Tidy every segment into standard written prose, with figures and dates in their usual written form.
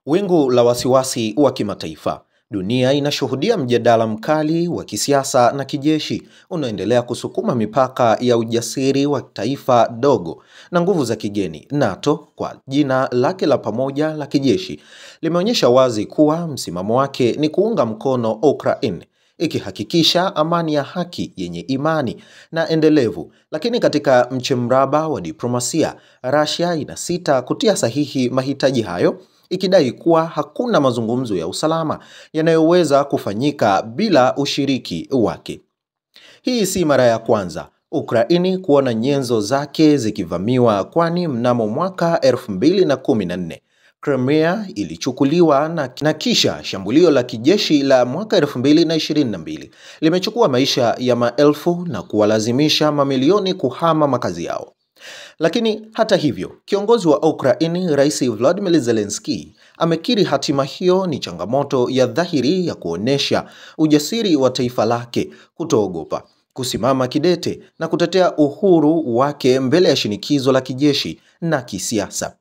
Wingu la wasiwasi wa kimataifa. Dunia inashuhudia mjadala mkali wa kisiasa na kijeshi unaoendelea kusukuma mipaka ya ujasiri wa taifa dogo na nguvu za kigeni. NATO, kwa jina lake la pamoja la kijeshi, limeonyesha wazi kuwa msimamo wake ni kuunga mkono Ukraine, ikihakikisha amani ya haki yenye imani na endelevu. Lakini katika mchemraba wa diplomasia, Russia inasita kutia sahihi mahitaji hayo, ikidai kuwa hakuna mazungumzo ya usalama yanayoweza kufanyika bila ushiriki wake. Hii si mara ya kwanza Ukraini kuona nyenzo zake zikivamiwa, kwani mnamo mwaka 2014 Crimea ilichukuliwa na kisha shambulio la kijeshi la mwaka 2022 limechukua maisha ya maelfu na kuwalazimisha mamilioni kuhama makazi yao. Lakini hata hivyo, kiongozi wa Ukraini, Rais Volodymyr Zelensky, amekiri hatima hiyo ni changamoto ya dhahiri ya kuonesha ujasiri wa taifa lake kutoogopa, kusimama kidete na kutetea uhuru wake mbele ya shinikizo la kijeshi na kisiasa.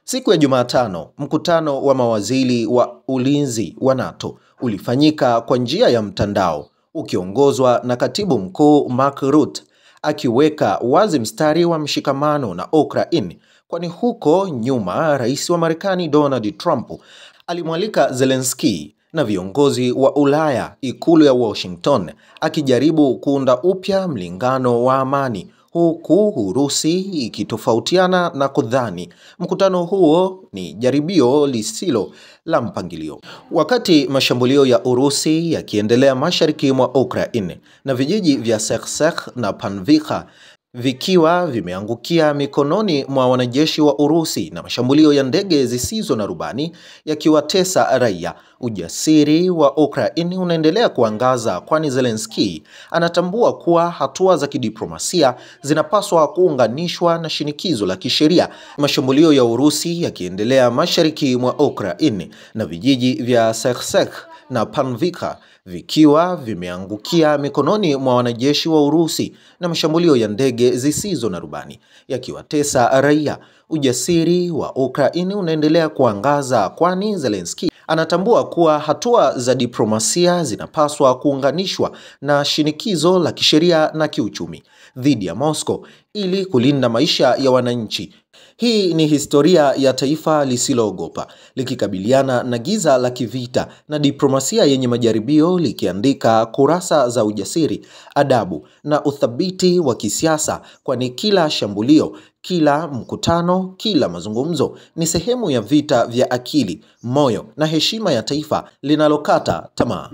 Siku ya Jumatano, mkutano wa mawaziri wa ulinzi wa NATO ulifanyika kwa njia ya mtandao, ukiongozwa na Katibu Mkuu Mark Rutte, akiweka wazi mstari wa mshikamano na Ukraine, kwani huko nyuma Rais wa Marekani Donald Trump alimwalika Zelensky na viongozi wa Ulaya ikulu ya Washington, akijaribu kuunda upya mlingano wa amani, huku Urusi ikitofautiana na kudhani mkutano huo ni jaribio lisilo la mpangilio. Wakati mashambulio ya Urusi yakiendelea mashariki mwa Ukraine na vijiji vya Cherkasy na Panivka vikiwa vimeangukia mikononi mwa wanajeshi wa Urusi na mashambulio ya ndege zisizo na rubani yakiwatesa raia, ujasiri wa Ukraine unaendelea kuangaza, kwani Zelensky anatambua kuwa hatua za kidiplomasia zinapaswa kuunganishwa na shinikizo la kisheria. Mashambulio ya Urusi yakiendelea mashariki mwa Ukraine na vijiji vya Cherkasy na Panivka vikiwa vimeangukia mikononi mwa wanajeshi wa Urusi na mashambulio ya ndege zisizo na rubani yakiwatesa raia, ujasiri wa Ukraine unaendelea kuangaza, kwani Zelensky anatambua kuwa hatua za diplomasia zinapaswa kuunganishwa na shinikizo la kisheria na kiuchumi dhidi ya Moscow ili kulinda maisha ya wananchi. Hii ni historia ya taifa lisiloogopa, likikabiliana na giza la kivita na diplomasia yenye majaribio, likiandika kurasa za ujasiri, adabu na uthabiti wa kisiasa, kwani kila shambulio, kila mkutano, kila mazungumzo ni sehemu ya vita vya akili, moyo na heshima ya taifa linalokata tamaa.